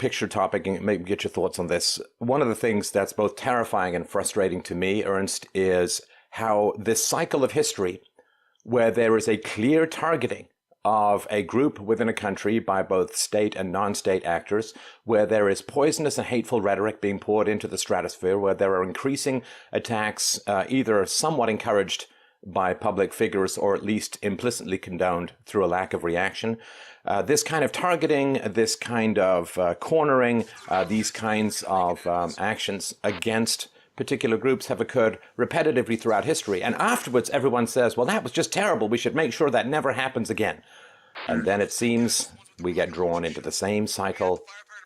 picture topic and maybe get your thoughts on this. One of the things that's both terrifying and frustrating to me, Ernst, is how this cycle of history where there is a clear targeting of a group within a country by both state and non-state actors, where there is poisonous and hateful rhetoric being poured into the stratosphere, where there are increasing attacks, either somewhat encouraged by public figures or at least implicitly condoned through a lack of reaction. This kind of targeting, this kind of cornering, these kinds of actions against particular groups have occurred repetitively throughout history. And afterwards, everyone says, well, that was just terrible. We should make sure that never happens again. And then it seems we get drawn into the same cycle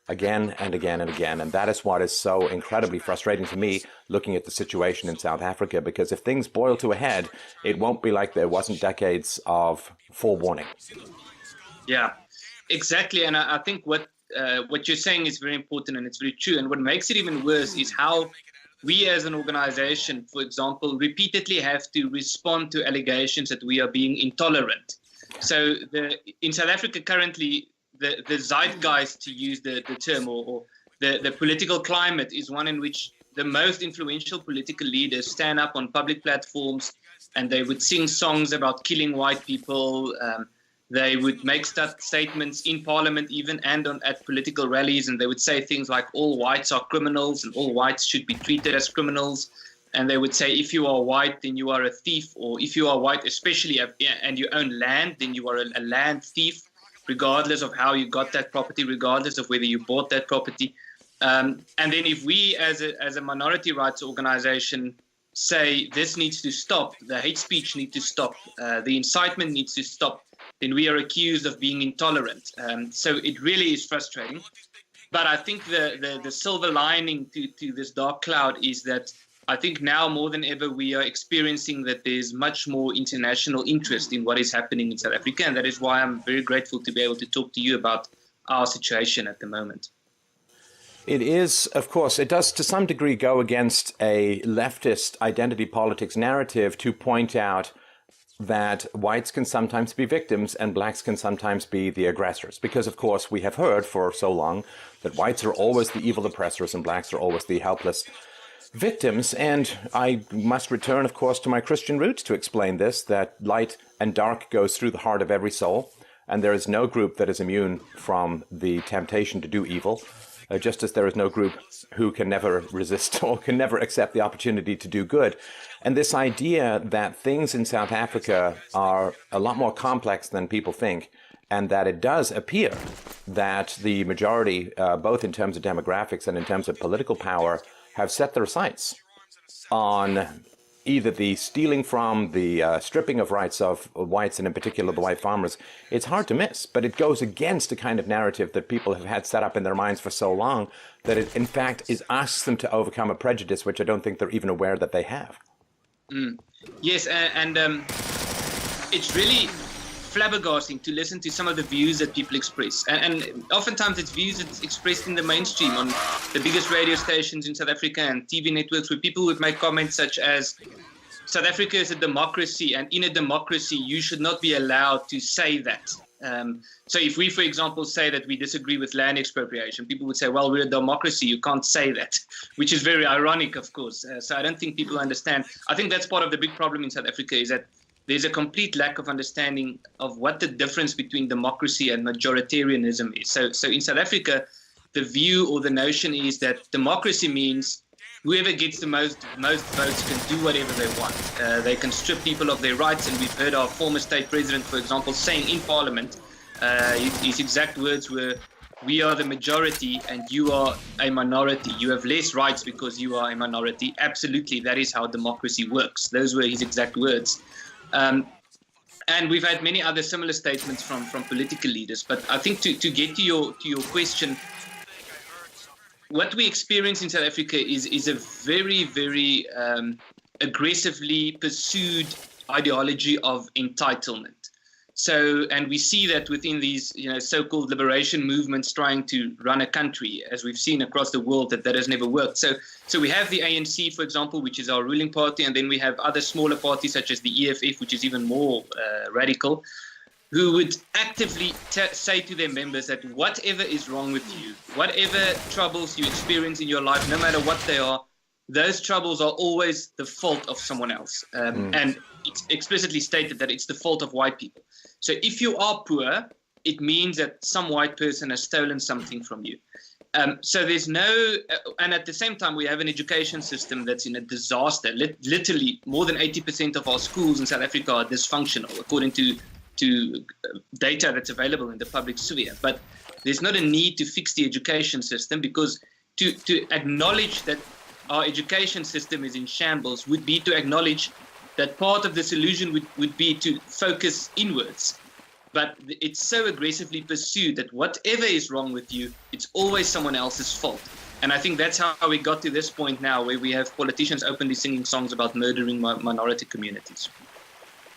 again and again and again. And that is what is so incredibly frustrating to me looking at the situation in South Africa, because if things boil to a head, it won't be like there wasn't decades of forewarning. Yeah, exactly. And I think what you're saying is very important and it's very true. And what makes it even worse is how we as an organization, for example, repeatedly have to respond to allegations that we are being intolerant. So in South Africa currently, the zeitgeist, to use the term, or the political climate is one in which the most influential political leaders stand up on public platforms and they would sing songs about killing white people. They would make statements in parliament even and at political rallies, and they would say things like all whites are criminals and all whites should be treated as criminals. And they would say if you are white, then you are a thief, or if you are white especially and you own land, then you are a land thief, regardless of how you got that property, regardless of whether you bought that property. And then if we as a minority rights organization say this needs to stop, the hate speech needs to stop, the incitement needs to stop, then we are accused of being intolerant. So it really is frustrating. But I think the silver lining to this dark cloud is that I think now more than ever we are experiencing that there's much more international interest in what is happening in South Africa. And that is why I'm very grateful to be able to talk to you about our situation at the moment. It is, of course, it does to some degree go against a leftist identity politics narrative to point out that whites can sometimes be victims and blacks can sometimes be the aggressors. Because, of course, we have heard for so long that whites are always the evil oppressors and blacks are always the helpless victims. And I must return, of course, to my Christian roots to explain this, that light and dark goes through the heart of every soul. And there is no group that is immune from the temptation to do evil, just as there is no group who can never resist or can never accept the opportunity to do good. And this idea that things in South Africa are a lot more complex than people think, and that it does appear that the majority, both in terms of demographics and in terms of political power, have set their sights on either the stealing from, the stripping of rights of whites, and in particular the white farmers. It's hard to miss, but it goes against the kind of narrative that people have had set up in their minds for so long that it, in fact, asks them to overcome a prejudice which I don't think they're even aware that they have. Yes, and it's really flabbergasting to listen to some of the views that people express. And oftentimes it's views that's expressed in the mainstream on the biggest radio stations in South Africa and TV networks, where people would make comments such as, South Africa is a democracy, and in a democracy, you should not be allowed to say that. So if we, for example, say that we disagree with land expropriation, people would say, well, we're a democracy, you can't say that, which is very ironic, of course. So I don't think people understand. I think that's part of the big problem in South Africa, is that there's a complete lack of understanding of what the difference between democracy and majoritarianism is. So in South Africa, the view or the notion is that democracy means whoever gets the most votes can do whatever they want. They can strip people of their rights, and we've heard our former state president, for example, saying in parliament, his exact words were, we are the majority and you are a minority. You have less rights because you are a minority. Absolutely, that is how democracy works. Those were his exact words. And we've had many other similar statements from political leaders. But I think to get to your question, what we experience in South Africa is a very, very aggressively pursued ideology of entitlement. So, and we see that within these, so-called liberation movements trying to run a country, as we've seen across the world, that has never worked. So we have the ANC, for example, which is our ruling party, and then we have other smaller parties such as the EFF, which is even more radical. who would actively say to their members that whatever is wrong with you, whatever troubles you experience in your life, no matter what they are, those troubles are always the fault of someone else. And it's explicitly stated that it's the fault of white people. So if you are poor, it means that some white person has stolen something from you. So there's no, and at the same time, we have an education system that's in a disaster. Literally, more than 80% of our schools in South Africa are dysfunctional, according to data that's available in the public sphere. But there's not a need to fix the education system, because to acknowledge that our education system is in shambles would be to acknowledge that part of the solution would be to focus inwards. But it's so aggressively pursued that whatever is wrong with you, it's always someone else's fault. And I think that's how we got to this point now, where we have politicians openly singing songs about murdering minority communities.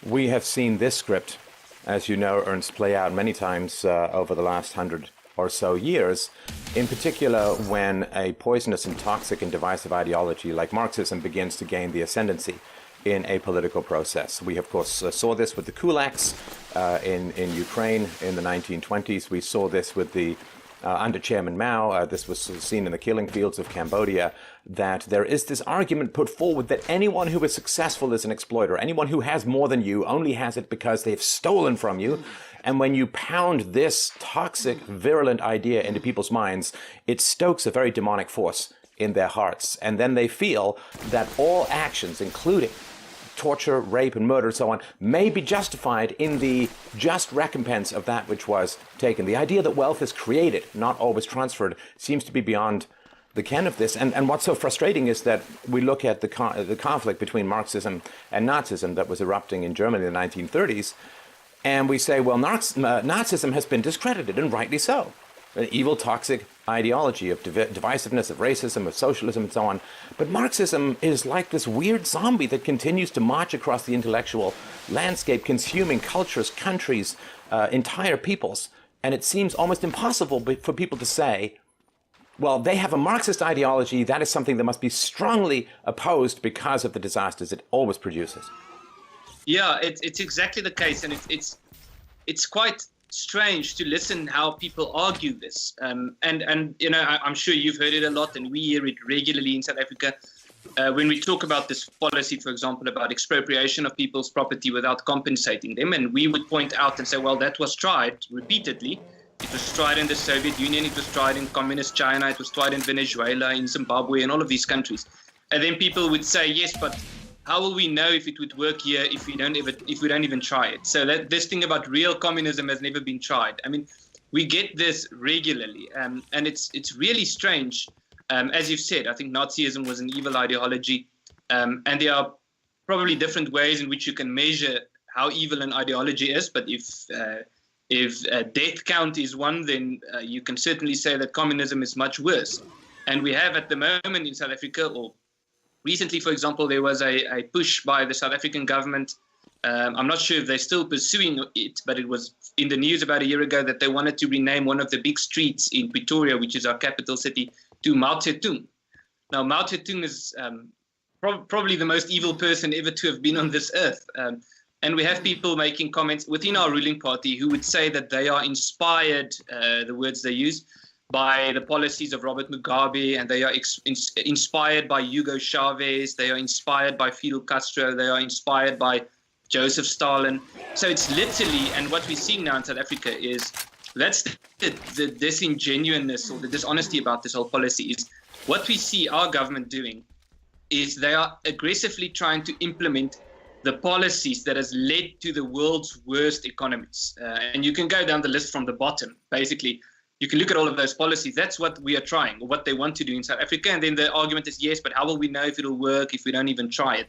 We have seen this script, as you know, Ernst, play out many times over the last 100 or so years, in particular when a poisonous and toxic and divisive ideology like Marxism begins to gain the ascendancy in a political process. We, of course, saw this with the kulaks in Ukraine in the 1920s. We saw this with the under Chairman Mao. This was seen in the killing fields of Cambodia, that there is this argument put forward that anyone who is successful is an exploiter. Anyone who has more than you only has it because they've stolen from you. And when you pound this toxic, virulent idea into people's minds, it stokes a very demonic force in their hearts. And then they feel that all actions, including torture, rape, and murder, and so on, may be justified in the just recompense of that which was taken. The idea that wealth is created, not always transferred, seems to be beyond the ken of this. And what's so frustrating is that we look at the conflict between Marxism and Nazism that was erupting in Germany in the 1930s, and we say, well, Nazism has been discredited, and rightly so. An evil, toxic ideology of divisiveness, of racism, of socialism, and so on. But Marxism is like this weird zombie that continues to march across the intellectual landscape, consuming cultures, countries, entire peoples. And it seems almost impossible for people to say, well, they have a Marxist ideology, that is something that must be strongly opposed because of the disasters it always produces. Yeah, it's exactly the case, and it's quite strange to listen how people argue this. And you know, I'm sure you've heard it a lot, and we hear it regularly in South Africa when we talk about this policy, for example, about expropriation of people's property without compensating them. And we would point out and say, well, that was tried repeatedly. It was tried in the Soviet Union, it was tried in communist China, it was tried in Venezuela, in Zimbabwe, and all of these countries. And then people would say, yes, but how will we know if it would work here if we don't even try it? So this thing about real communism has never been tried. I mean, we get this regularly, and it's really strange. As you've said, I think Nazism was an evil ideology, and there are probably different ways in which you can measure how evil an ideology is. But if death count is one, then you can certainly say that communism is much worse. And we have at the moment in South Africa, or recently, for example, there was a push by the South African government. I'm not sure if they're still pursuing it, but it was in the news about a year ago that they wanted to rename one of the big streets in Pretoria, which is our capital city, to Mao Zedong. Now, Mao Zedong is probably the most evil person ever to have been on this earth. And we have people making comments within our ruling party who would say that they are inspired, the words they use, by the policies of Robert Mugabe, and they are inspired by Hugo Chavez, they are inspired by Fidel Castro, they are inspired by Joseph Stalin. So it's literally, and what we're seeing now in South Africa is, that's the disingenuousness or the dishonesty about this whole policy, is what we see our government doing is they are aggressively trying to implement the policies that has led to the world's worst economies. And you can go down the list from the bottom, basically. You can look at all of those policies. That's what we are trying, or what they want to do in South Africa. And then the argument is, yes, but how will we know if it'll work if we don't even try it?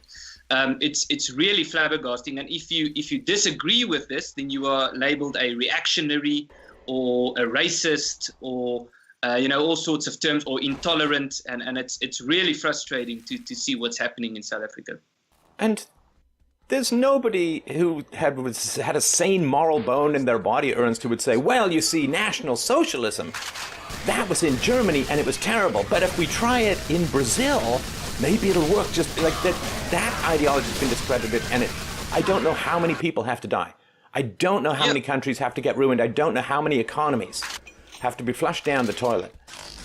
It's really flabbergasting. And if you disagree with this, then you are labeled a reactionary or a racist or all sorts of terms, or intolerant. And it's really frustrating to see what's happening in South Africa. And there's nobody who had a sane moral bone in their body, Ernst, who would say, well, you see, National Socialism, that was in Germany and it was terrible. But if we try it in Brazil, maybe it'll work. Just like that ideology has been discredited, and I don't know how many people have to die. I don't know how many countries have to get ruined. I don't know how many economies have to be flushed down the toilet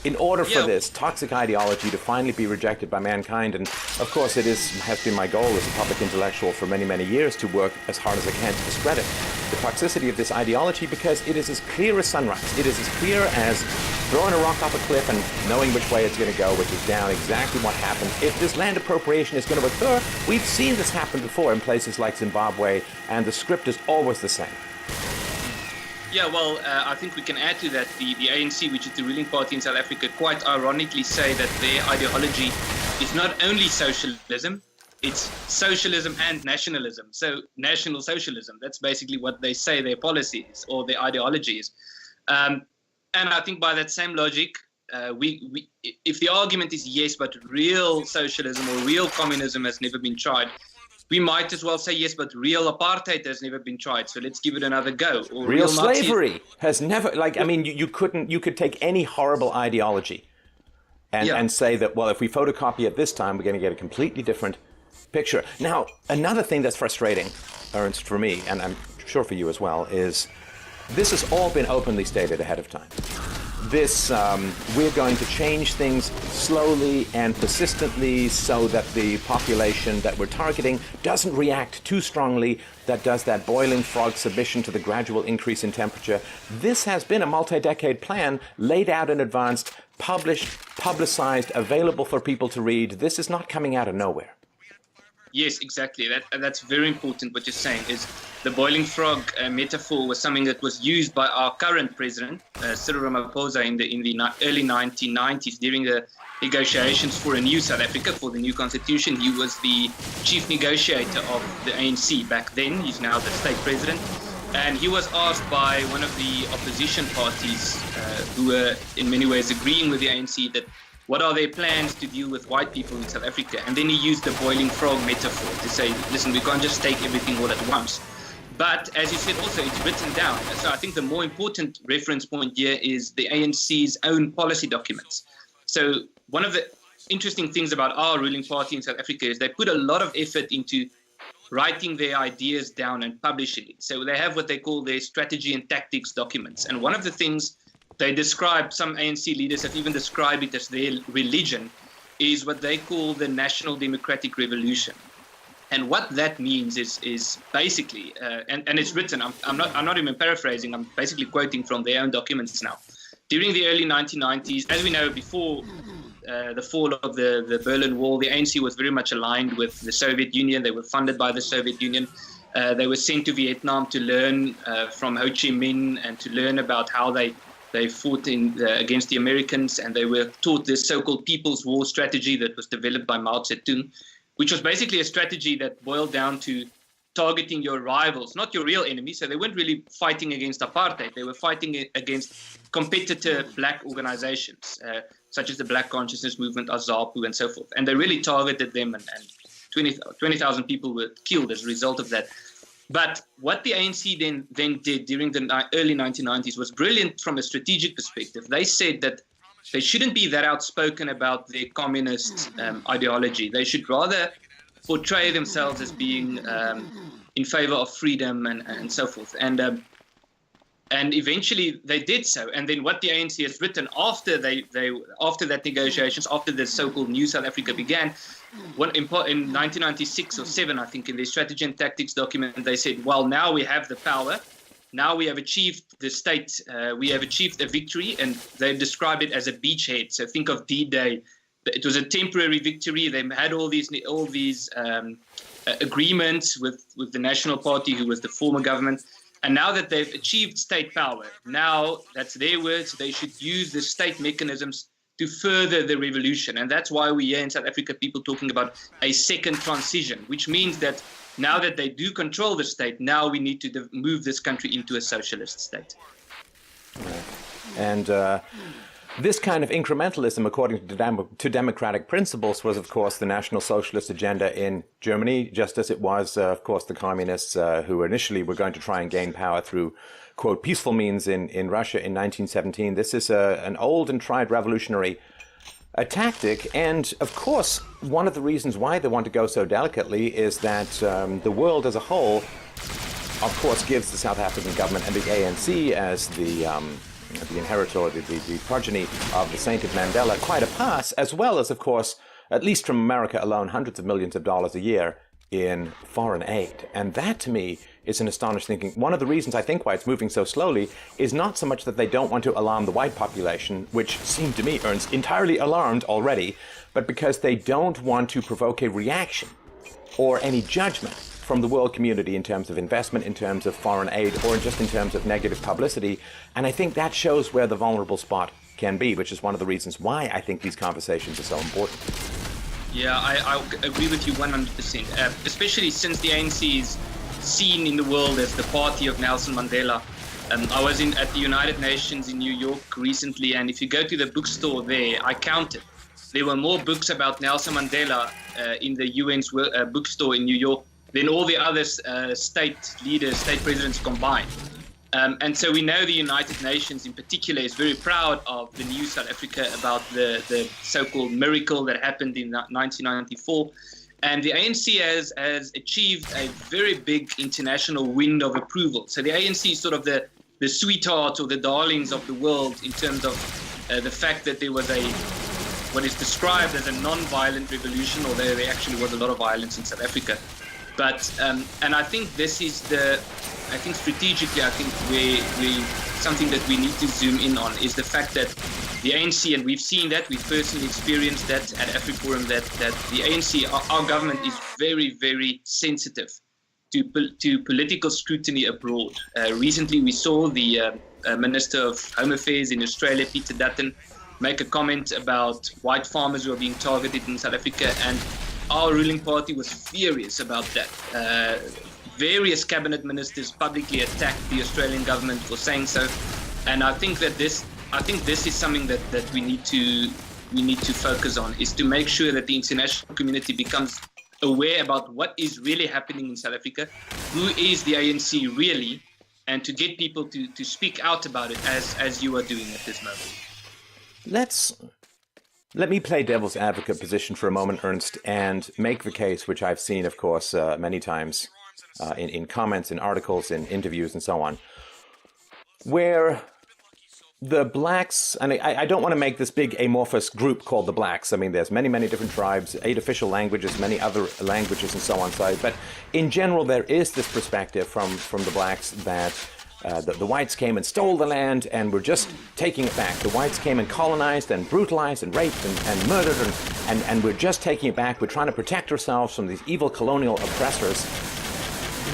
in order for this toxic ideology to finally be rejected by mankind. And of course, has been my goal as a public intellectual for many, many years to work as hard as I can to discredit the toxicity of this ideology, because it is as clear as sunrise. It is as clear as throwing a rock off a cliff and knowing which way it's going to go, which is down. Exactly what happens if this land appropriation is going to occur. We've seen this happen before in places like Zimbabwe, and the script is always the same. Yeah, well, I think we can add to that the ANC, which is the ruling party in South Africa, quite ironically say that their ideology is not only socialism, it's socialism and nationalism. So national socialism, that's basically what they say their policy is, or their ideology is. And I think by that same logic, if the argument is yes, but real socialism or real communism has never been tried, we might as well say yes, but real apartheid has never been tried, so let's give it another go. Or real slavery has never, I mean, you could take any horrible ideology and say that, well, if we photocopy it this time, we're going to get a completely different picture. Now, another thing that's frustrating, Ernst, for me, and I'm sure for you as well, is this has all been openly stated ahead of time. We're going to change things slowly and persistently so that the population that we're targeting doesn't react too strongly, that does that boiling frog submission to the gradual increase in temperature. This has been a multi-decade plan laid out in advance, published, publicized, available for people to read. This is not coming out of nowhere. Yes, exactly. That's very important. What you're saying is the boiling frog metaphor was something that was used by our current president, Cyril Ramaphosa, in the early 1990s during the negotiations for a new South Africa, for the new constitution. He was the chief negotiator of the ANC back then. He's now the state president. And he was asked by one of the opposition parties who were in many ways agreeing with the ANC that what are their plans to deal with white people in South Africa? And then he used the boiling frog metaphor to say, listen, we can't just take everything all at once. But as you said also, it's written down. So I think the more important reference point here is the ANC's own policy documents. So one of the interesting things about our ruling party in South Africa is they put a lot of effort into writing their ideas down and publishing it. So they have what they call their strategy and tactics documents. And one of the things they describe, some ANC leaders have even described it as their religion, is what they call the National Democratic Revolution. And what that means is basically, and it's written, I'm not even paraphrasing, I'm basically quoting from their own documents now. During the early 1990s, as we know, before the fall of the Berlin Wall, the ANC was very much aligned with the Soviet Union. They were funded by the Soviet Union. They were sent to Vietnam to learn from Ho Chi Minh and to learn about how they fought against the Americans, and they were taught this so-called People's War strategy that was developed by Mao Zedong, which was basically a strategy that boiled down to targeting your rivals, not your real enemies. So they weren't really fighting against apartheid. They were fighting against competitor black organizations, such as the Black Consciousness Movement, AZAPU, and so forth. And they really targeted them, and 20,000 people were killed as a result of that. But what the ANC then did during the early 1990s was brilliant from a strategic perspective. They said that they shouldn't be that outspoken about their communist ideology. They should rather portray themselves as being in favor of freedom and so forth. And eventually they did so. And then what the ANC has written after after that negotiations, after the so-called New South Africa began, in 1996 or 7, I think, in their strategy and tactics document, they said, well, now we have the power. Now we have achieved the state. We have achieved a victory, and they describe it as a beachhead. So think of D-Day. It was a temporary victory. They had all these agreements with the National Party, who was the former government. And now that they've achieved state power, now that's their words, they should use the state mechanisms to further the revolution. And that's why we hear in South Africa people talking about a second transition, which means that now that they do control the state, now we need to move this country into a socialist state. Right. And this kind of incrementalism, according to democratic principles, was, of course, the National Socialist agenda in Germany, just as it was, of course, the communists who initially were going to try and gain power through, quote, peaceful means in Russia in 1917. This is an old and tried revolutionary tactic. And, of course, one of the reasons why they want to go so delicately is that the world as a whole of course, gives the South African government and the ANC as the inheritor, the progeny of the sainted Mandela, quite a pass, as well as, of course, at least from America alone, hundreds of millions of dollars a year in foreign aid. And that, to me, is an astonishing thinking. One of the reasons I think why it's moving so slowly is not so much that they don't want to alarm the white population, which seemed to me, Ernst, entirely alarmed already, but because they don't want to provoke a reaction or any judgment from the world community in terms of investment, in terms of foreign aid, or just in terms of negative publicity. And I think that shows where the vulnerable spot can be, which is one of the reasons why I think these conversations are so important. Yeah, I agree with you 100%, especially since the ANC is seen in the world as the party of Nelson Mandela. I was at the United Nations in New York recently, and if you go to the bookstore there, I counted. There were more books about Nelson Mandela in the UN's bookstore in New York than all the other state leaders, state presidents combined. And so we know the United Nations in particular is very proud of the new South Africa, about the so-called miracle that happened in 1994. And the ANC has achieved a very big international wind of approval. So the ANC is sort of the sweetheart or the darlings of the world in terms of the fact that there was what is described as a non-violent revolution, although there actually was a lot of violence in South Africa. But and I think this is strategically, I think we something that we need to zoom in on is the fact that the ANC, and we've seen that, we've personally experienced that at AfriForum, that the ANC, our government is very, very sensitive to political scrutiny abroad. Recently, we saw the Minister of Home Affairs in Australia, Peter Dutton, make a comment about white farmers who are being targeted in South Africa, and our ruling party was furious about that. Various cabinet ministers publicly attacked the Australian government for saying so, and I think this is something that we need to focus on, is to make sure that the international community becomes aware about what is really happening in South Africa, who is the ANC really, and to get people to speak out about it as you are doing at this moment. Let me play devil's advocate position for a moment, Ernst, and make the case, which I've seen, of course, many times in comments, in articles, in interviews, and so on, where the blacks, and I don't want to make this big amorphous group called the blacks. I mean, there's many, many different tribes, 8 official languages, many other languages, and so on. But in general, there is this perspective from the blacks that the whites came and stole the land and were just taking it back. The whites came and colonized and brutalized and raped and murdered, and we're just taking it back. We're trying to protect ourselves from these evil colonial oppressors.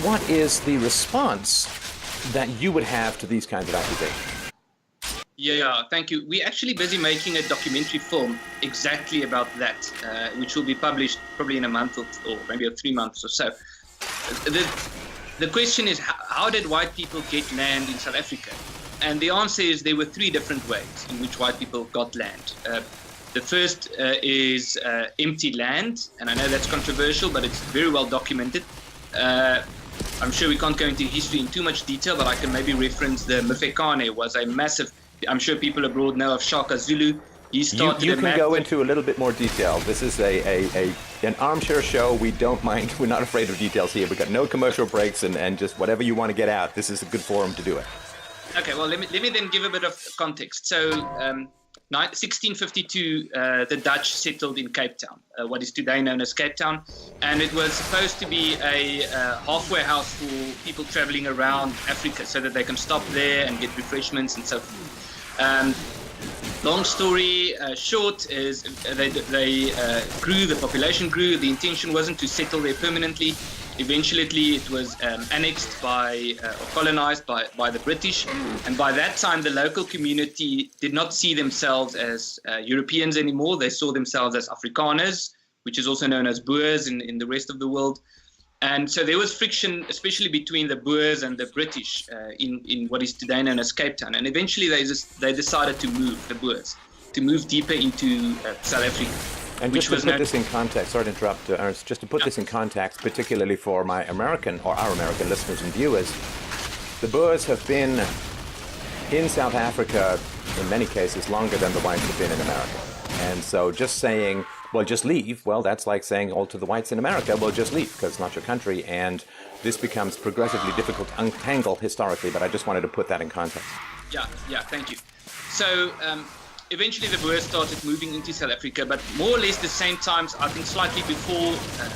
What is the response that you would have to these kinds of accusations? Yeah, thank you. We're actually busy making a documentary film exactly about that, which will be published probably in a month or maybe 3 months or so. The question is, how did white people get land in South Africa? And the answer is there were 3 different ways in which white people got land. The first is empty land, and I know that's controversial, but it's very well documented. I'm sure we can't go into history in too much detail, but I can maybe reference the Mfecane was a massive, I'm sure people abroad know of Shaka Zulu. He started you can go into a little bit more detail. This is an armchair show. We don't mind. We're not afraid of details here. We've got no commercial breaks and just whatever you want to get out. This is a good forum to do it. Okay, well, let me then give a bit of context. So 1652, the Dutch settled in Cape Town, what is today known as Cape Town, and it was supposed to be a halfway house for people traveling around Africa so that they can stop there and get refreshments and so forth. Long story short is they grew, the population grew. The intention wasn't to settle there permanently. Eventually, it was annexed or colonized by the British. And by that time, the local community did not see themselves as Europeans anymore. They saw themselves as Afrikaners, which is also known as Boers in the rest of the world. And so there was friction, especially between the Boers and the British in what is today known as Cape Town. And eventually they decided to move, the Boers, to move deeper into South Africa. And just to put this in context, sorry to interrupt, Ernst, just to put this in context, particularly for our American listeners and viewers, the Boers have been in South Africa, in many cases, longer than the whites have been in America. And so just saying, well, just leave, well, that's like saying, to the whites in America, well, just leave, because it's not your country. And this becomes progressively difficult to untangle historically, but I just wanted to put that in context. Yeah, thank you. So eventually the Boers started moving into South Africa, but more or less the same times, I think slightly before.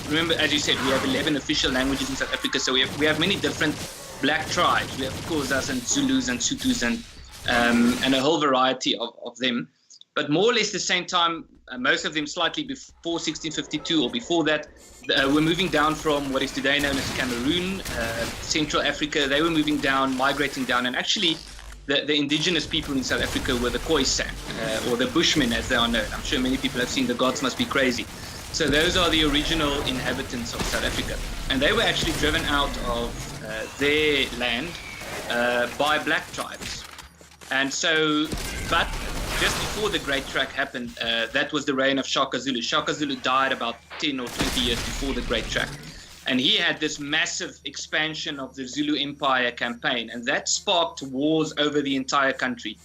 Remember, as you said, we have 11 official languages in South Africa, so we have many different black tribes. We have Xhosas and Zulus and Sothos and a whole variety of them. But more or less the same time, most of them slightly before 1652 or before that, were moving down from what is today known as Cameroon, Central Africa. They were moving down, migrating down, and actually the indigenous people in South Africa were the Khoisan, or the Bushmen as they are known. I'm sure many people have seen The Gods Must Be Crazy. So those are the original inhabitants of South Africa. And they were actually driven out of their land by black tribes. And so, but just before the Great Trek happened, that was the reign of Shaka Zulu. Shaka Zulu died about 10 or 20 years before the Great Trek. And he had this massive expansion of the Zulu Empire campaign, and that sparked wars over the entire country,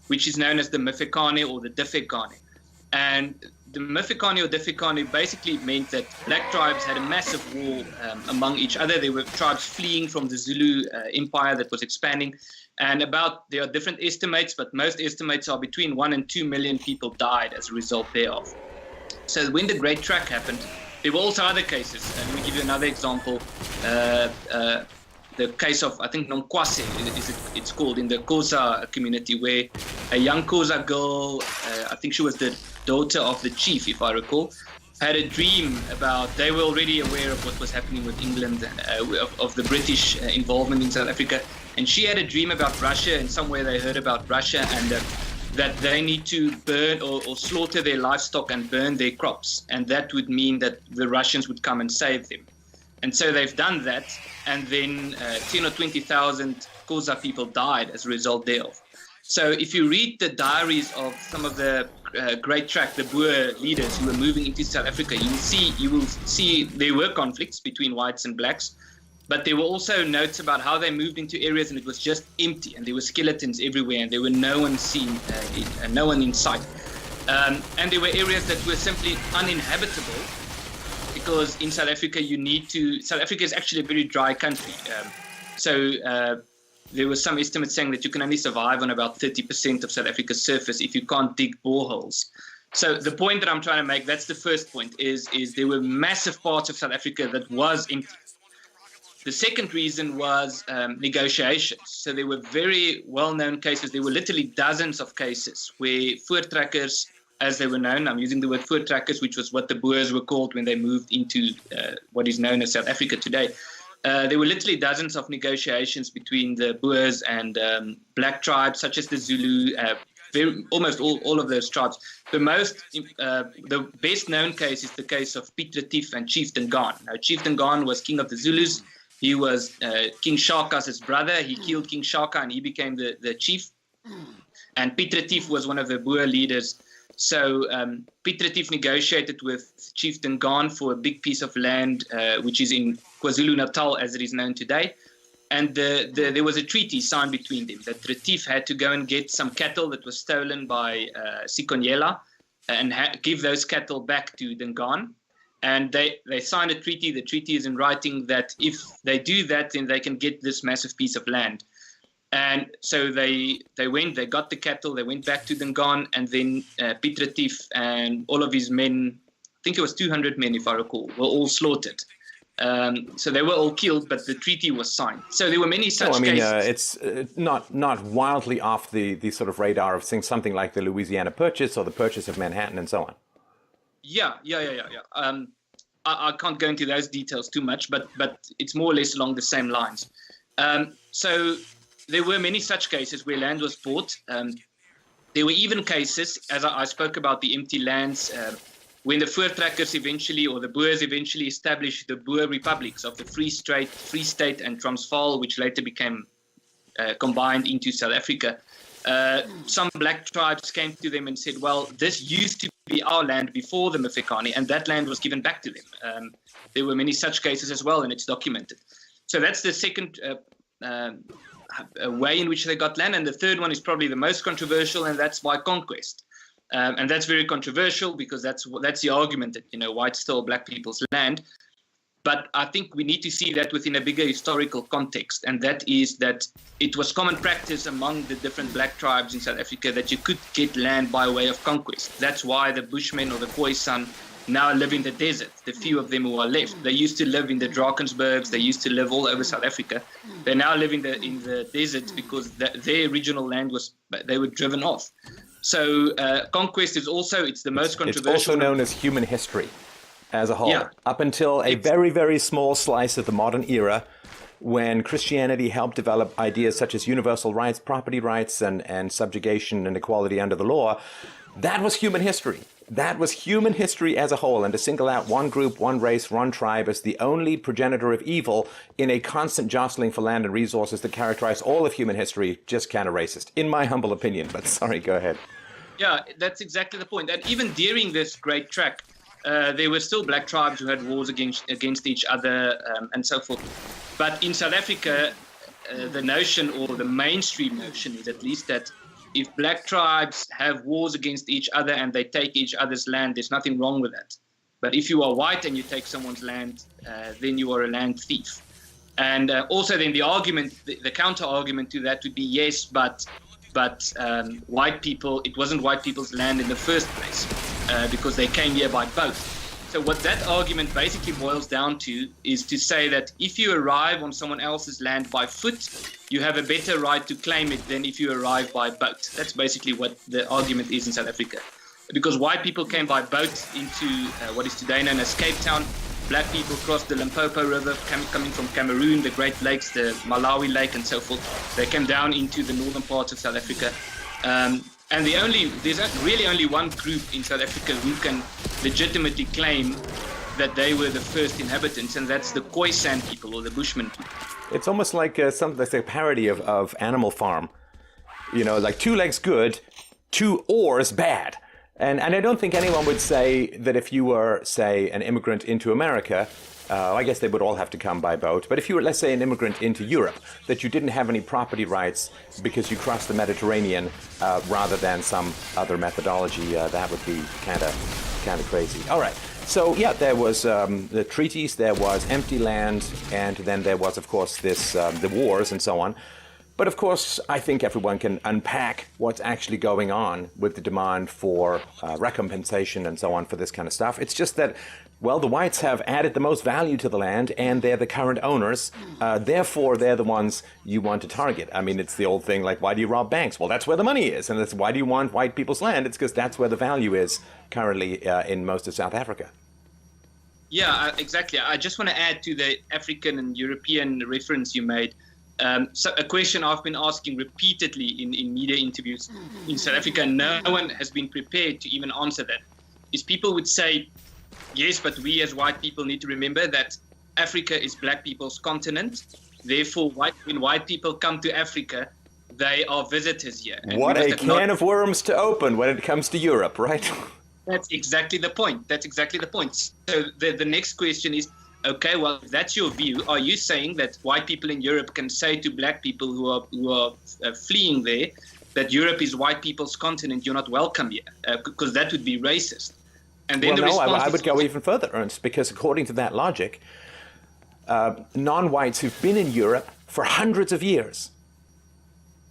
which is known as the Mifekane or the Difekane. And the Mifekane or Difekane basically meant that black tribes had a massive war among each other. There were tribes fleeing from the Zulu Empire that was expanding. And there are different estimates, but most estimates are between 1 and 2 million people died as a result thereof. So when the Great Trek happened, there were also other cases. Let me give you another example. The case of, I think, Nonkwase, it's called, in the Xhosa community, where a young Xhosa girl, I think she was the daughter of the chief, if I recall, had a dream about, they were already aware of what was happening with England, of the British involvement in South Africa. And she had a dream about Russia, and somewhere they heard about Russia, and that they need to burn or slaughter their livestock and burn their crops. And that would mean that the Russians would come and save them. And so they've done that, and then 10 or 20,000 Xhosa people died as a result thereof. So if you read the diaries of some of the Great Trek, the Boer leaders who were moving into South Africa, you will see there were conflicts between whites and blacks, but there were also notes about how they moved into areas and it was just empty, and there were skeletons everywhere, and there were no one seen, no one in sight. And there were areas that were simply uninhabitable, because in South Africa South Africa is actually a very dry country. There were some estimates saying that you can only survive on about 30% of South Africa's surface if you can't dig boreholes. So the point that I'm trying to make, that's the first point, is there were massive parts of South Africa that was empty. The second reason was negotiations. So there were very well-known cases. There were literally dozens of cases where voortrekkers, as they were known, I'm using the word voortrekkers, which was what the Boers were called when they moved into what is known as South Africa today. There were literally dozens of negotiations between the Boers and black tribes, such as the Zulu, almost all of those tribes. The best known case is the case of Piet Retief and Chieftain Gaan. Now, Chieftain Gaan was king of the Zulus. He was King Shaka's brother. He killed King Shaka and he became the chief. And Piet Retief was one of the Boer leaders. So Piet Retief negotiated with Chieftain Gaan for a big piece of land, which is in KwaZulu-Natal, as it is known today. And there was a treaty signed between them that Retief had to go and get some cattle that was stolen by Sikonyela and give those cattle back to Dingaan. And they signed a treaty. The treaty is in writing that if they do that, then they can get this massive piece of land. And so they got the cattle, they went back to Dingaan, and then Piet Retief and all of his men, I think it was 200 men, if I recall, were all slaughtered. So they were all killed, but the treaty was signed. So there were many such cases. It's not wildly off the sort of radar of seeing something like the Louisiana Purchase or the Purchase of Manhattan and so on. Yeah. I can't go into those details too much, but it's more or less along the same lines. So there were many such cases where land was bought. There were even cases, as I spoke about the empty lands, when the voortrekkers eventually, or the Boers eventually established the Boer republics of the Free State and Transvaal, which later became combined into South Africa. Some black tribes came to them and said, well, this used to be our land before the Mifekane, and that land was given back to them. There were many such cases as well, and it's documented. So that's the second way in which they got land. And the third one is probably the most controversial, and that's by conquest. And that's very controversial because that's the argument that, whites stole black people's land. But I think we need to see that within a bigger historical context, and that is that it was common practice among the different black tribes in South Africa that you could get land by way of conquest. That's why the Bushmen or the Khoisan now live in the desert, the few of them who are left. They used to live in the Drakensbergs, they used to live all over South Africa. They now live in the desert because their original land they were driven off. So conquest is also, it's the most controversial. It's also known as human history as a whole, yeah. Up until a very, very small slice of the modern era, when Christianity helped develop ideas such as universal rights, property rights, and subjugation and equality under the law. That was human history. That was human history as a whole, and to single out one group, one race, one tribe as the only progenitor of evil in a constant jostling for land and resources that characterized all of human history, just kind of racist, in my humble opinion. But sorry, go ahead. Yeah, that's exactly the point. And even during this great trek, there were still black tribes who had wars against each other and so forth. But in South Africa, the notion, or the mainstream notion, is at least that if black tribes have wars against each other and they take each other's land, there's nothing wrong with that. But if you are white and you take someone's land, then you are a land thief. And also then the argument, the counter argument to that would be, yes, but white people, it wasn't white people's land in the first place because they came here by boat. So what that argument basically boils down to is to say that if you arrive on someone else's land by foot, you have a better right to claim it than if you arrive by boat. That's basically what the argument is in South Africa. Because white people came by boat into what is today known as Cape Town. Black people crossed the Limpopo River, coming from Cameroon, the Great Lakes, the Malawi Lake, and so forth. They came down into the northern parts of South Africa. And there's really only one group in South Africa who can legitimately claim that they were the first inhabitants, and that's the Khoisan people, or the Bushmen people. It's almost like a parody of Animal Farm. You know, like 2 legs good, 2 oars bad. And I don't think anyone would say that if you were, say, an immigrant into America, I guess they would all have to come by boat, but if you were, let's say, an immigrant into Europe, that you didn't have any property rights because you crossed the Mediterranean rather than some other methodology, that would be kind of crazy. All right. So, yeah, there was the treaties, there was empty land, and then there was, of course, the wars and so on. But of course, I think everyone can unpack what's actually going on with the demand for recompensation and so on for this kind of stuff. It's just that, well, the whites have added the most value to the land, and they're the current owners. Therefore, they're the ones you want to target. I mean, it's the old thing like, why do you rob banks? Well, that's where the money is. And that's why do you want white people's land? It's because that's where the value is currently in most of South Africa. Yeah, exactly. I just want to add to the African and European reference you made. So a question I've been asking repeatedly in media interviews in South Africa, and no one has been prepared to even answer that, is people would say, yes, but we as white people need to remember that Africa is black people's continent. Therefore, when white people come to Africa, they are visitors here. And what a can of worms to open when it comes to Europe, right? That's exactly the point. So the next question is, okay, well, if that's your view, are you saying that white people in Europe can say to black people who are fleeing there that Europe is white people's continent, you're not welcome here? Because that would be racist. And then I would go even further, Ernst, because according to that logic, non-whites who've been in Europe for hundreds of years,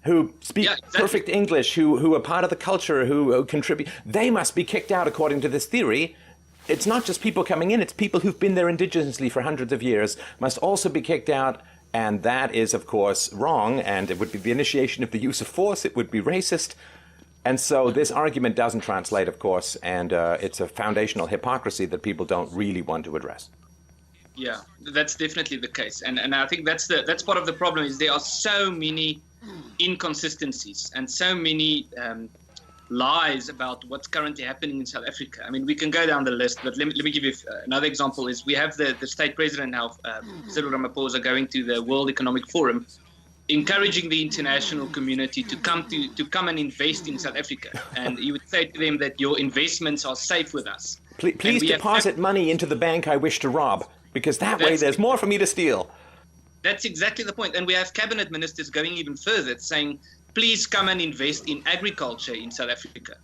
who speak perfect English, who are part of the culture, who contribute, they must be kicked out according to this theory. It's not just people coming in, it's people who've been there indigenously for hundreds of years must also be kicked out, and that is, of course, wrong, and it would be the initiation of the use of force, it would be racist. And so this argument doesn't translate, of course, and it's a foundational hypocrisy that people don't really want to address. Yeah, that's definitely the case. And I think that's part of the problem, is there are so many inconsistencies and so many lies about what's currently happening in South Africa. I mean, we can go down the list, but let me give you another example. Is we have the state president now, Cyril Ramaphosa, going to the World Economic Forum, encouraging the international community to come and invest in South Africa. And you would say to them that your investments are safe with us. Please deposit money into the bank I wish to rob, because that way there's more for me to steal. That's exactly the point. And we have cabinet ministers going even further, saying, please come and invest in agriculture in South Africa.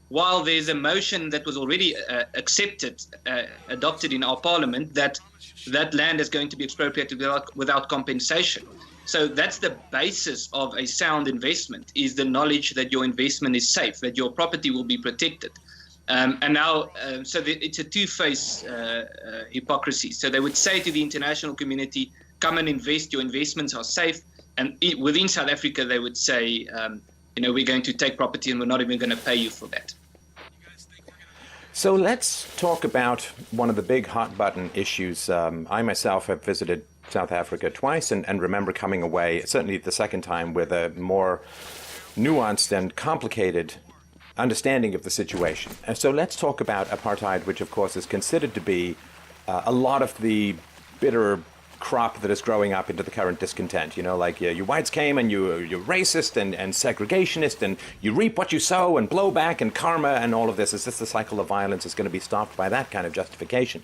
While there's a motion that was already adopted in our parliament, that that land is going to be expropriated without compensation. So that's the basis of a sound investment, is the knowledge that your investment is safe, that your property will be protected. And now, it's a two-faced hypocrisy. So they would say to the international community, come and invest, your investments are safe. And within South Africa, they would say, we're going to take property and we're not even going to pay you for that. So let's talk about one of the big hot button issues. I myself have visited South Africa twice and remember coming away, certainly the second time, with a more nuanced and complicated understanding of the situation. And so let's talk about apartheid, which of course is considered to be a lot of the bitter crop that is growing up into the current discontent. Like you whites came and you're racist and segregationist, and you reap what you sow, and blowback and karma and all of this. Is this the cycle of violence is going to be stopped by that kind of justification?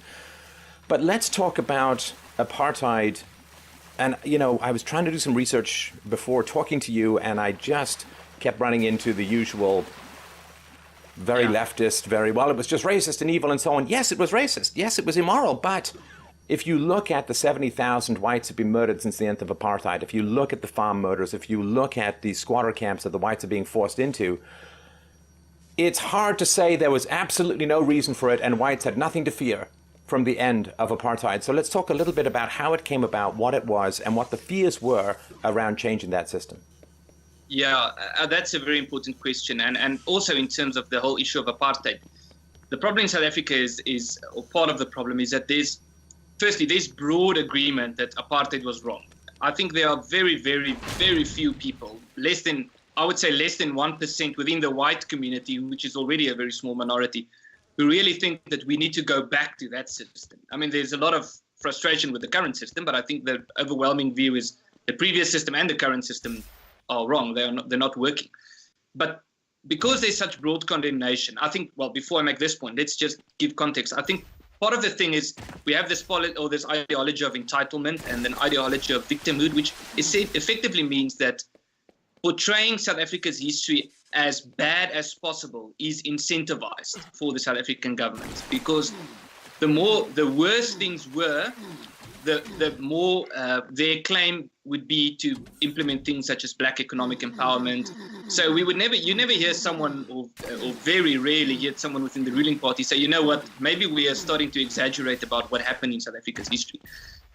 But let's talk about apartheid. And, I was trying to do some research before talking to you, and I just kept running into the usual very leftist, it was just racist and evil and so on. Yes, it was racist. Yes, it was immoral. But if you look at the 70,000 whites who have been murdered since the end of apartheid, if you look at the farm murders, if you look at the squatter camps that the whites are being forced into, it's hard to say there was absolutely no reason for it and whites had nothing to fear from the end of apartheid. So let's talk a little bit about how it came about, what it was, and what the fears were around changing that system. Yeah, that's a very important question. And also in terms of the whole issue of apartheid, the problem in South Africa or part of the problem is that there's broad agreement that apartheid was wrong. I think there are very, very, very few people, less than 1% within the white community, which is already a very small minority, who really think that we need to go back to that system. I mean, there's a lot of frustration with the current system, but I think the overwhelming view is the previous system and the current system are wrong. They're not working. But because there's such broad condemnation, I think, before I make this point, let's just give context. I think part of the thing is we have this ideology of entitlement and an ideology of victimhood, which effectively means that portraying South Africa's history as bad as possible is incentivized for the South African government, because the worse things were, the more their claim would be to implement things such as black economic empowerment. So you never hear someone, or very rarely hear someone within the ruling party say, maybe we are starting to exaggerate about what happened in South Africa's history.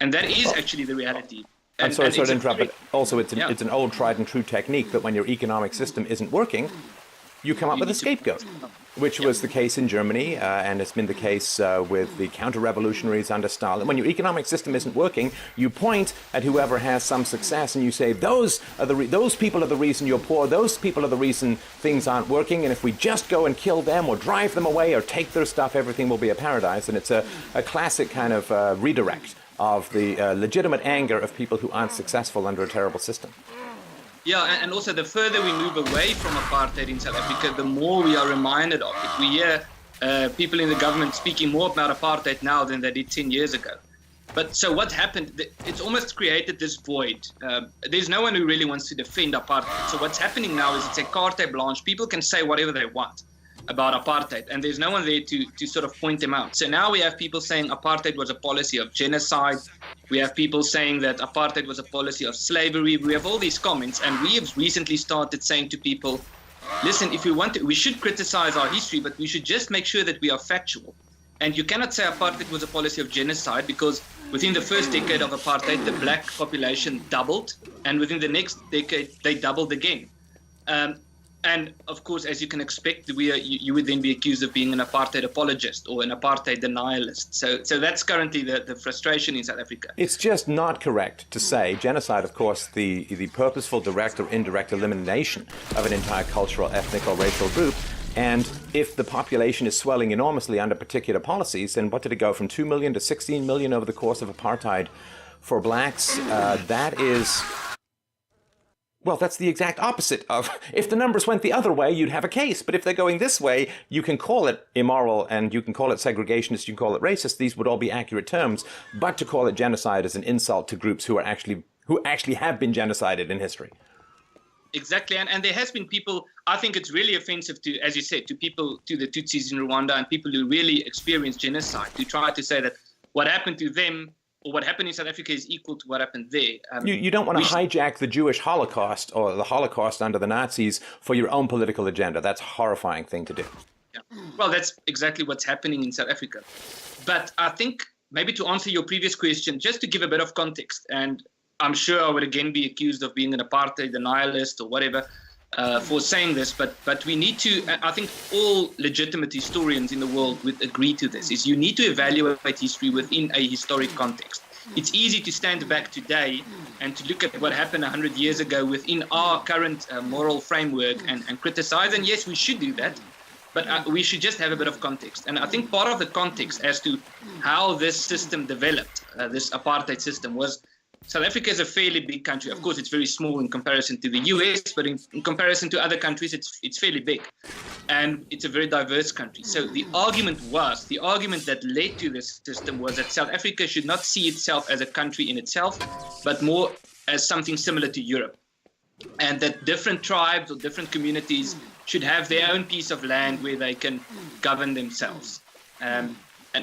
And that is actually the reality. I'm sorry to interrupt, but also it's an old tried and true technique that when your economic system isn't working, you come up with a scapegoat, which was the case in Germany, and it's been the case with the counter-revolutionaries under Stalin. When your economic system isn't working, you point at whoever has some success and you say, those people are the reason you're poor, those people are the reason things aren't working, and if we just go and kill them or drive them away or take their stuff, everything will be a paradise. And it's a classic kind of redirect of the legitimate anger of people who aren't successful under a terrible system. Yeah, and also the further we move away from apartheid in South Africa, the more we are reminded of it. We hear people in the government speaking more about apartheid now than they did 10 years ago. But so what happened, it's almost created this void. There's no one who really wants to defend apartheid. So what's happening now is it's a carte blanche. People can say whatever they want about apartheid, and there's no one there to sort of point them out. So now we have people saying apartheid was a policy of genocide. We have people saying that apartheid was a policy of slavery. We have all these comments, and we have recently started saying to people, listen, if we want to, we should criticize our history, but we should just make sure that we are factual. And you cannot say apartheid was a policy of genocide, because within the first decade of apartheid, the black population doubled, and within the next decade, they doubled again. And of course, as you can expect, you would then be accused of being an apartheid apologist or an apartheid denialist. So that's currently the frustration in South Africa. It's just not correct to say genocide, of course, the purposeful direct or indirect elimination of an entire cultural, ethnic, or racial group. And if the population is swelling enormously under particular policies, then what did it go from 2 million to 16 million over the course of apartheid for blacks? That is... Well, that's the exact opposite of, if the numbers went the other way, you'd have a case. But if they're going this way, you can call it immoral and you can call it segregationist, you can call it racist. These would all be accurate terms. But to call it genocide is an insult to groups who actually have been genocided in history. Exactly. And there has been people, I think it's really offensive to, as you said, to people, to the Tutsis in Rwanda and people who really experienced genocide, who try to say that what happened to them or what happened in South Africa is equal to what happened there. You don't want to hijack the Jewish Holocaust or the Holocaust under the Nazis for your own political agenda. That's a horrifying thing to do. Yeah. Well, that's exactly what's happening in South Africa. But I think maybe to answer your previous question, just to give a bit of context, and I'm sure I would again be accused of being an apartheid denialist or whatever for saying this, but we need to, I think all legitimate historians in the world would agree to this, is you need to evaluate history within a historic context. It's easy to stand back today and to look at what happened 100 years ago within our current moral framework and criticize, and yes, we should do that. But we should just have a bit of context. And I think part of the context as to how this system developed, this apartheid system, was South Africa is a fairly big country. Of course, it's very small in comparison to the US, but in comparison to other countries, it's fairly big. And it's a very diverse country. So the argument that led to this system was that South Africa should not see itself as a country in itself, but more as something similar to Europe. And that different tribes or different communities should have their own piece of land where they can govern themselves. And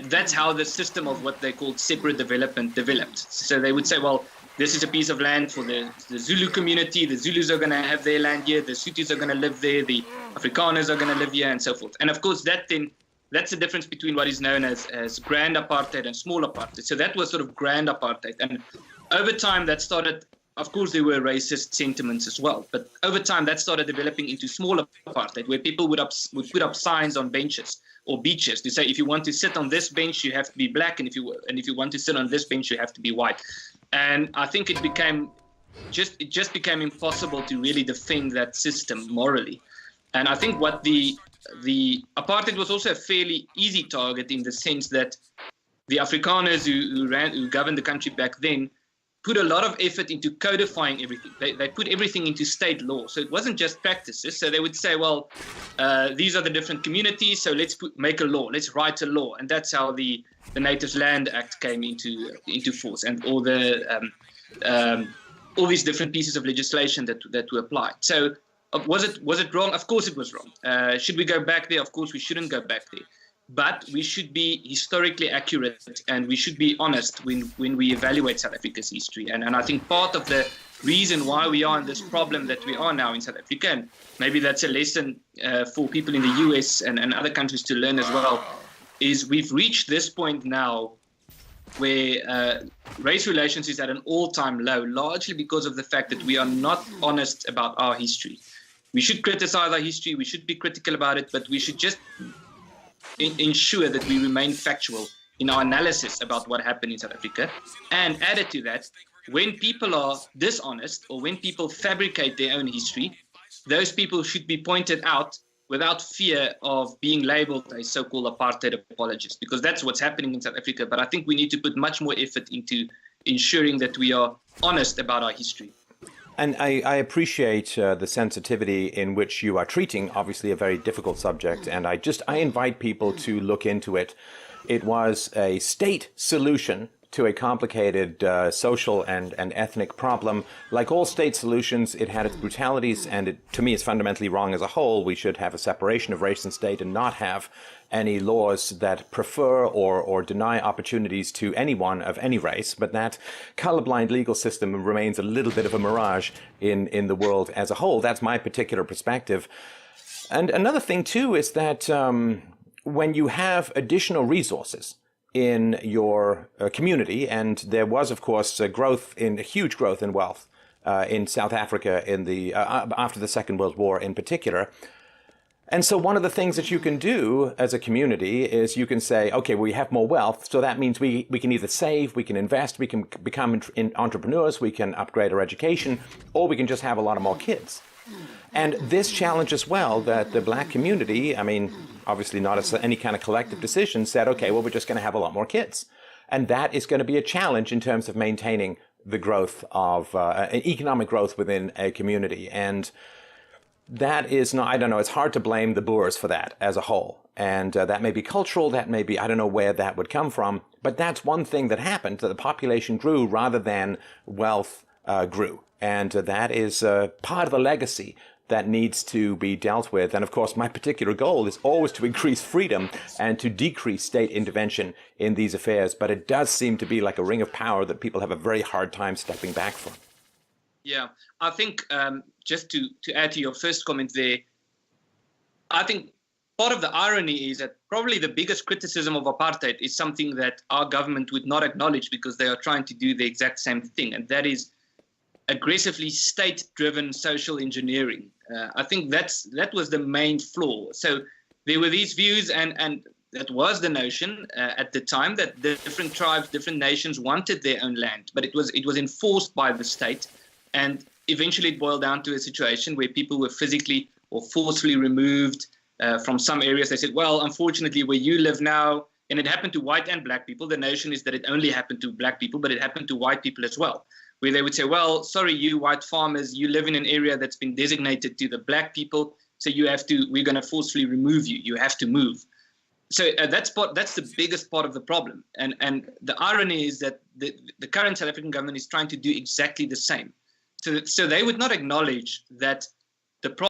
that's how the system of what they called separate development developed. So they would say, well, this is a piece of land for the Zulu community. The Zulus are going to have their land here. The Sothis are going to live there. The Afrikaners are going to live here, and so forth. And of course, that's the difference between what is known as grand apartheid and small apartheid. So that was sort of grand apartheid. And over time, that started. Of course, there were racist sentiments as well, but over time that started developing into smaller apartheid, where people would put up signs on benches or beaches to say, if you want to sit on this bench, you have to be black, and if you want to sit on this bench, you have to be white. And I think it just became impossible to really defend that system morally. And I think what the apartheid was also a fairly easy target in the sense that the Afrikaners who governed the country back then put a lot of effort into codifying everything. They put everything into state law. So it wasn't just practices. So they would say, well, these are the different communities, so let's make a law. Let's write a law. And that's how the Natives Land Act came into force, and all these different pieces of legislation that were applied. So was it wrong? Of course it was wrong. Should we go back there? Of course we shouldn't go back there. But we should be historically accurate, and we should be honest when we evaluate South Africa's history. And I think part of the reason why we are in this problem that we are now in South Africa, and maybe that's a lesson for people in the US and other countries to learn as well, is we've reached this point now where race relations is at an all-time low, largely because of the fact that we are not honest about our history. We should criticize our history, we should be critical about it, but we should just ensure that we remain factual in our analysis about what happened in South Africa. And added to that, when people are dishonest or when people fabricate their own history, those people should be pointed out without fear of being labeled a so-called apartheid apologist, because that's what's happening in South Africa. But I think we need to put much more effort into ensuring that we are honest about our history. And I appreciate the sensitivity in which you are treating, obviously, a very difficult subject. And I invite people to look into it. It was a state solution to a complicated social and ethnic problem. Like all state solutions, it had its brutalities, and to me, it's fundamentally wrong as a whole. We should have a separation of race and state and not have any laws that prefer or deny opportunities to anyone of any race. But that colorblind legal system remains a little bit of a mirage in the world as a whole. That's my particular perspective. And another thing, too, is that when you have additional resources in your community, and there was, of course, huge growth in wealth in South Africa in the after the Second World War in particular. And so one of the things that you can do as a community is you can say, okay, we have more wealth, so that means we can either save, we can invest, we can become entrepreneurs, we can upgrade our education, or we can just have a lot of more kids. And this challenge as well, that the black community, I mean, obviously not as any kind of collective decision, said, okay, well, we're just going to have a lot more kids. And that is going to be a challenge in terms of maintaining the growth of economic growth within a community. And that is not, I don't know, it's hard to blame the Boers for that as a whole. And that may be cultural, that may be, I don't know where that would come from. But that's one thing that happened, that the population grew rather than wealth grew. And that is part of the legacy that needs to be dealt with. And of course, my particular goal is always to increase freedom and to decrease state intervention in these affairs. But it does seem to be like a ring of power that people have a very hard time stepping back from. Yeah, I think just to add to your first comment there, I think part of the irony is that probably the biggest criticism of apartheid is something that our government would not acknowledge because they are trying to do the exact same thing, and that is aggressively state-driven social engineering. I think that was the main flaw. So there were these views, and that was the notion at the time, that the different tribes, different nations wanted their own land, but it was enforced by the state, and eventually it boiled down to a situation where people were physically or forcefully removed from some areas. They said, well, unfortunately, where you live now, and it happened to white and black people, the notion is that it only happened to black people, but it happened to white people as well, where they would say, well, sorry, you white farmers, you live in an area that's been designated to the black people, so we're going to forcefully remove you. You have to move. So that's the biggest part of the problem. And the irony is that the current South African government is trying to do exactly the same. So they would not acknowledge that the problem